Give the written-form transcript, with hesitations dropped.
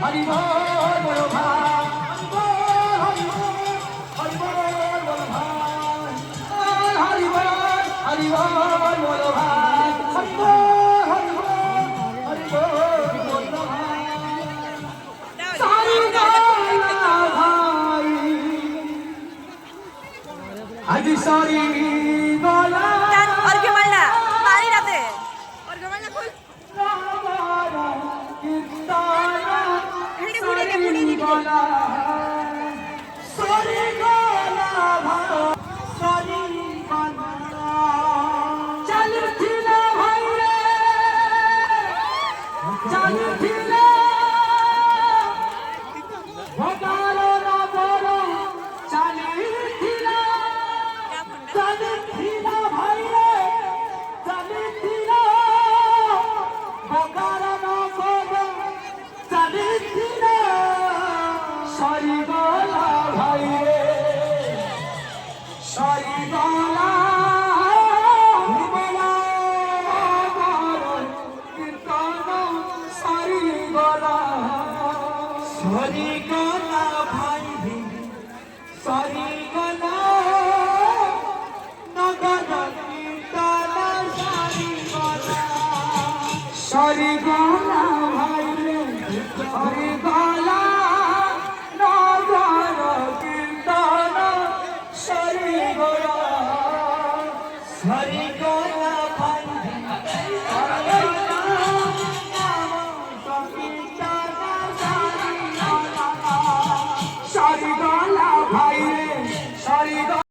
হরি বল বলো ভাই, হরি বল হরি বল বলো ভাই, হরি বল হরি বল বলো ভাই, হরি বল হরি বল হরি বল বলো ভাই, সারি গলা ভাই আজ সারি গলা और क्यों मरना मारी रहते और क्यों मरना कोई সারি গলা ভাই রে সারি গলা কীর্তন সারি গলা সারি গলা ভাই সারি গলা নগর কীর্তন সারি গলা সারি গলা ভাই রে সারি গলা হরি গলা হরি গলা